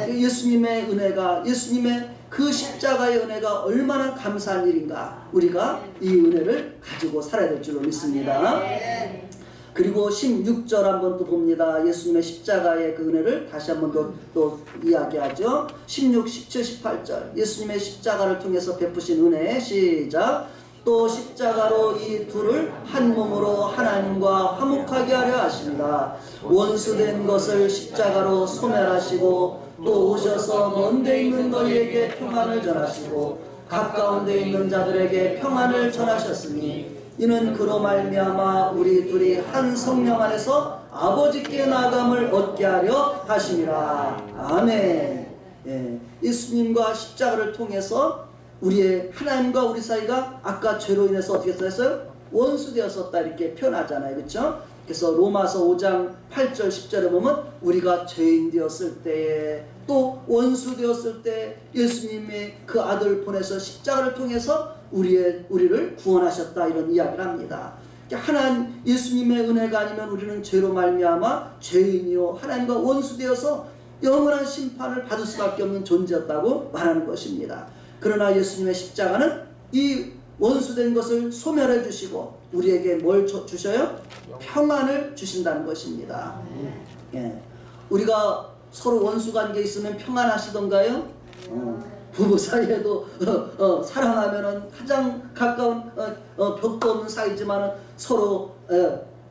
예수님의 은혜가, 예수님의 그 십자가의 은혜가 얼마나 감사한 일인가, 우리가 이 은혜를 가지고 살아야 될 줄로 믿습니다. 그리고 16절 한번 또 봅니다. 예수님의 십자가의 그 은혜를 다시 한번 또 이야기하죠. 16, 17, 18절 예수님의 십자가를 통해서 베푸신 은혜. 시작. 또 십자가로 이 둘을 한 몸으로 하나님과 화목하게 하려 하십니다. 원수된 것을 십자가로 소멸하시고 또 오셔서 먼 데 있는 너희에게 평안을 전하시고 가까운 데 있는 자들에게 평안을 전하셨으니 이는 그로 말미암아 우리 둘이 한 성령 안에서 아버지께 나감을 얻게 하려 하심이라. 아멘. 예수님과 십자가를 통해서 우리의 하나님과 우리 사이가 아까 죄로 인해서 어떻게 됐어요? 원수 되었었다, 이렇게 표현하잖아요. 그렇죠? 그래서 로마서 5장 8절 10절에 보면 우리가 죄인 되었을 때에 또 원수 되었을 때 예수님의 그 아들을 보내서 십자가를 통해서 우리를 구원하셨다, 이런 이야기를 합니다. 하나님 예수님의 은혜가 아니면 우리는 죄로 말미암아 죄인이요 하나님과 원수 되어서 영원한 심판을 받을 수밖에 없는 존재였다고 말하는 것입니다. 그러나 예수님의 십자가는 이 원수된 것을 소멸해 주시고 우리에게 뭘 주셔요? 평안을 주신다는 것입니다. 우리가 서로 원수관계에 있으면 평안하시던가요? 부부 사이에도 사랑하면은 가장 가까운 벽도 없는 사이지만은 서로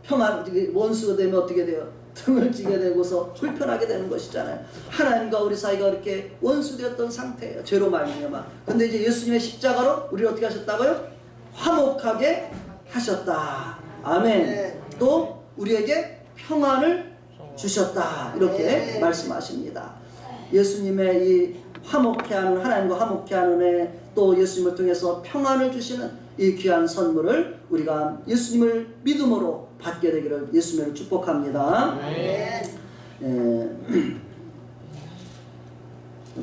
평안, 원수가 되면 어떻게 돼요? 등을 지게 되고서 불편하게 되는 것이잖아요. 하나님과 우리 사이가 이렇게 원수되었던 상태예요. 죄로 말미암아. 근데 이제 예수님의 십자가로 우리를 어떻게 하셨다고요? 화목하게 하셨다. 아멘. 또 우리에게 평안을 주셨다, 이렇게 말씀하십니다. 예수님의 이 화목케 하는, 하나님과 화목케 하는 은혜, 또 예수님을 통해서 평안을 주시는 이 귀한 선물을 우리가 예수님을 믿음으로 받게 되기를 예수님을 축복합니다.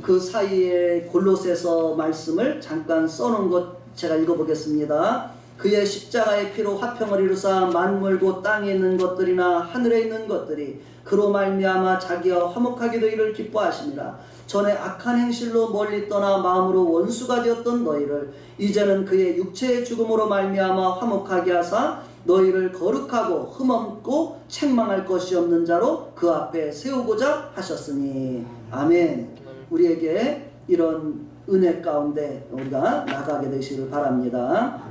그 사이에 골로새서 말씀을 잠깐 써놓은 것 제가 읽어보겠습니다. 그의 십자가의 피로 화평을 이루사 만물 곧 땅에 있는 것들이나 하늘에 있는 것들이 그로 말미암아 자기와 화목하게 되기를 기뻐하심이라. 전에 악한 행실로 멀리 떠나 마음으로 원수가 되었던 너희를 이제는 그의 육체의 죽음으로 말미암아 화목하게 하사 너희를 거룩하고 흠없고 책망할 것이 없는 자로 그 앞에 세우고자 하셨으니. 아멘. 우리에게 이런 은혜 가운데 우리가 나가게 되시길 바랍니다.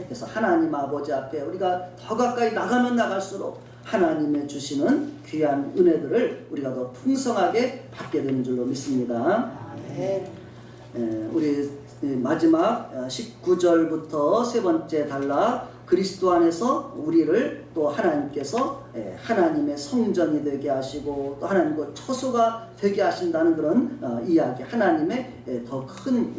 그래서 하나님 아버지 앞에 우리가 더 가까이 나가면 나갈수록 하나님의 주시는 귀한 은혜들을 우리가 더 풍성하게 받게 되는 줄로 믿습니다. 우리 마지막 19절부터 세 번째 단락, 그리스도 안에서 우리를 또 하나님께서 하나님의 성전이 되게 하시고 또 하나님과 처소가 되게 하신다는 그런 이야기, 하나님의 더 큰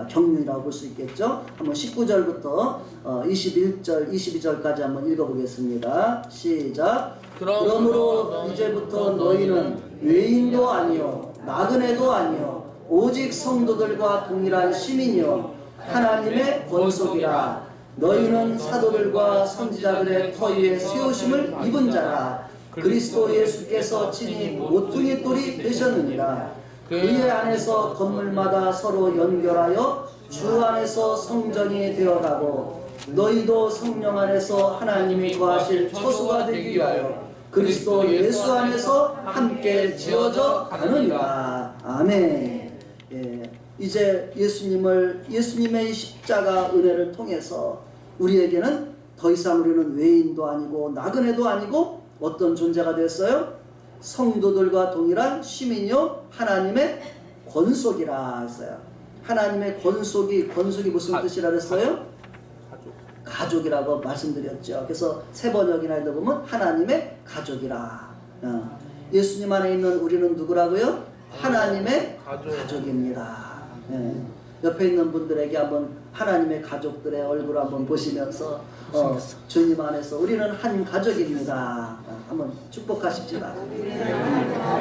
경륜이라고 볼 수 있겠죠. 한번 19절부터 21절, 22절까지 한번 읽어보겠습니다. 시작. 그러므로 이제부터 너희는 외인도 아니요 나그네도 아니요 오직 성도들과 동일한 시민이요 하나님의 권속이라. 너희는 사도들과 선지자들의 터 위에 세우심을 입은 자라. 그리스도 예수께서 친히 모퉁이 돌이 되셨느니라. 그의 안에서 건물마다 서로 연결하여 주 안에서 성전이 되어가고 너희도 성령 안에서 하나님이 거하실 처소가 되기 위하여 그리스도 예수 안에서 함께 지어져 가느니라. 아멘. 이제 예수님의 십자가 은혜를 통해서 우리에게는 더 이상 우리는 외인도 아니고 나그네도 아니고 어떤 존재가 됐어요? 성도들과 동일한 시민이요 하나님의 권속이라 했어요. 하나님의 권속이 무슨 뜻이라 했어요? 가족이라고 말씀드렸죠. 그래서 세 번역이나 읽어보면 하나님의 가족이라. 예수님 안에 있는 우리는 누구라고요? 하나님의 가족입니다. 옆에 있는 분들에게 한번 하나님의 가족들의 얼굴 한번 보시면서 주님 안에서 우리는 한 가족입니다. 한번 축복하십시다. We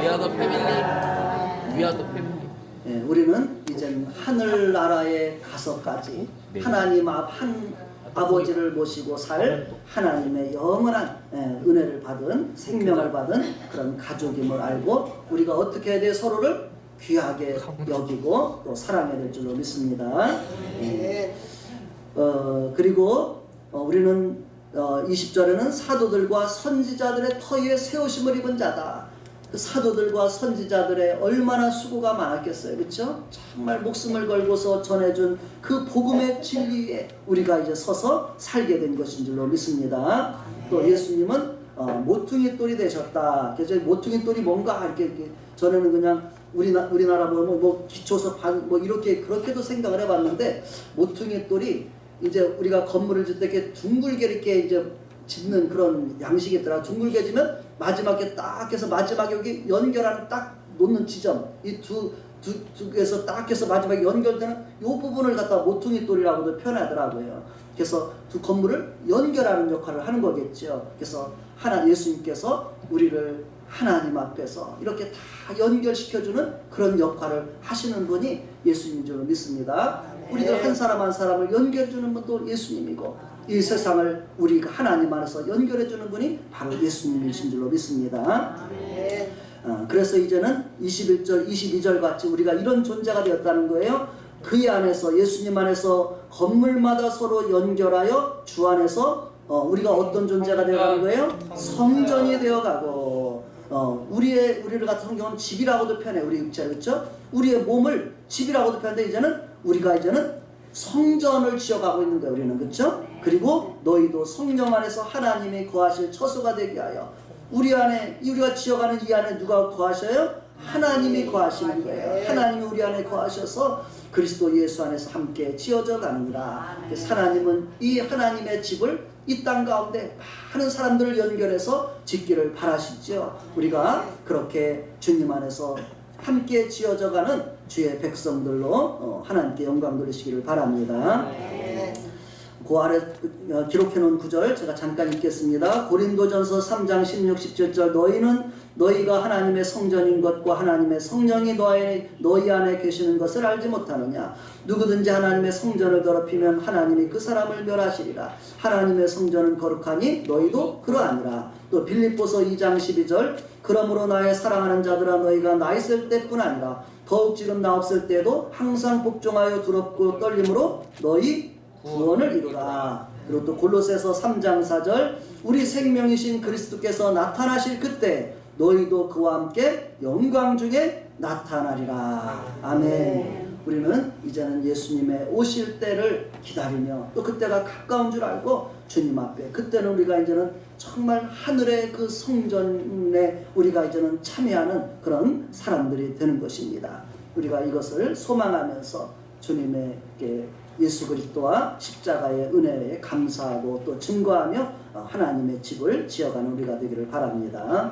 are the family. We are the family. 우리는 이제 하늘나라에 가서까지 하나님 한 아버지를 모시고 살 하나님의 영원한 은혜를 받은 생명을 받은 그런 가족임을 알고 우리가 어떻게 해야 돼? 서로를 귀하게 여기고 또 사랑해야 될 줄로 믿습니다. 그리고 우리는 20절에는 사도들과 선지자들의 터 위에 세우심을 입은 자다. 그 사도들과 선지자들의 얼마나 수고가 많았겠어요. 그렇죠? 정말 목숨을 걸고서 전해준 그 복음의 진리에 우리가 이제 서서 살게 된 것인 줄로 믿습니다. 또 예수님은 모퉁이 돌이 되셨다. 그래서 모퉁이 돌이 뭔가 이렇게 전에는 그냥 우리나라 보면 뭐 기초서 뭐 이렇게 그렇게도 생각을 해봤는데 모퉁이 돌이 이제 우리가 건물을 짓을 때 이렇게 둥글게 이렇게 이제 짓는 그런 양식이 있더라. 둥글게 지면 마지막에 딱 해서 마지막에 여기 연결하는 딱 놓는 지점 이 두 개에서 딱 해서 마지막에 연결되는 이 부분을 갖다 모퉁이 돌이라고도 표현하더라고요. 그래서 두 건물을 연결하는 역할을 하는 거겠죠. 그래서 예수님께서 우리를 하나님 앞에서 이렇게 다 연결시켜주는 그런 역할을 하시는 분이 예수님인 줄 믿습니다. 우리들 한 사람 한 사람을 연결해주는 분도 예수님이고 이 세상을 우리가 하나님 안에서 연결해주는 분이 바로 예수님이신 줄로 믿습니다. 그래서 이제는 21절, 22절 같이 우리가 이런 존재가 되었다는 거예요. 그의 안에서 예수님 안에서 건물마다 서로 연결하여 주 안에서 우리가 어떤 존재가 되어가는 거예요? 성전이 되어가고 우리를 같은 경우는 집이라고도 표현해. 우리 육체를 그렇죠? 우리의 몸을 집이라고도 표현하는데 이제는 성전을 지어가고 있는 거예요. 우리는 그렇죠? 그리고 너희도 성령 안에서 하나님이 거하실 처소가 되게 하여 우리 안에 우리가 지어가는 이 안에 누가 거하셔요? 하나님이 거하시는 거예요. 하나님이 우리 안에 거하셔서 그리스도 예수 안에서 함께 지어져 가는구나. 그래서 하나님은 이 하나님의 집을 이 땅 가운데 많은 사람들을 연결해서 짓기를 바라시죠. 우리가 그렇게 주님 안에서 함께 지어져가는 주의 백성들로 하나님께 영광 돌리시기를 바랍니다. 그 아래 기록해 놓은 구절 제가 잠깐 읽겠습니다. 고린도전서 3장 16, 17절 너희가 하나님의 성전인 것과 하나님의 성령이 너희 안에 계시는 것을 알지 못하느냐. 누구든지 하나님의 성전을 더럽히면 하나님이 그 사람을 멸하시리라. 하나님의 성전은 거룩하니 너희도 그러하니라. 또 빌립보서 2장 12절 그러므로 나의 사랑하는 자들아 너희가 나 있을 때뿐 아니라 더욱 지금 나 없을 때도 항상 복종하여 두렵고 떨림으로 너희 구원을 이루라. 그리고 또 골로새서 3장 4절 우리 생명이신 그리스도께서 나타나실 그때 너희도 그와 함께 영광 중에 나타나리라. 아멘. 우리는 이제는 예수님의 오실 때를 기다리며 또 그때가 가까운 줄 알고 주님 앞에 그때는 우리가 이제는 정말 하늘의 그 성전에 우리가 이제는 참여하는 그런 사람들이 되는 것입니다. 우리가 이것을 소망하면서 주님에게 예수 그리스도와 십자가의 은혜에 감사하고 또 증거하며 하나님의 집을 지어가는 우리가 되기를 바랍니다.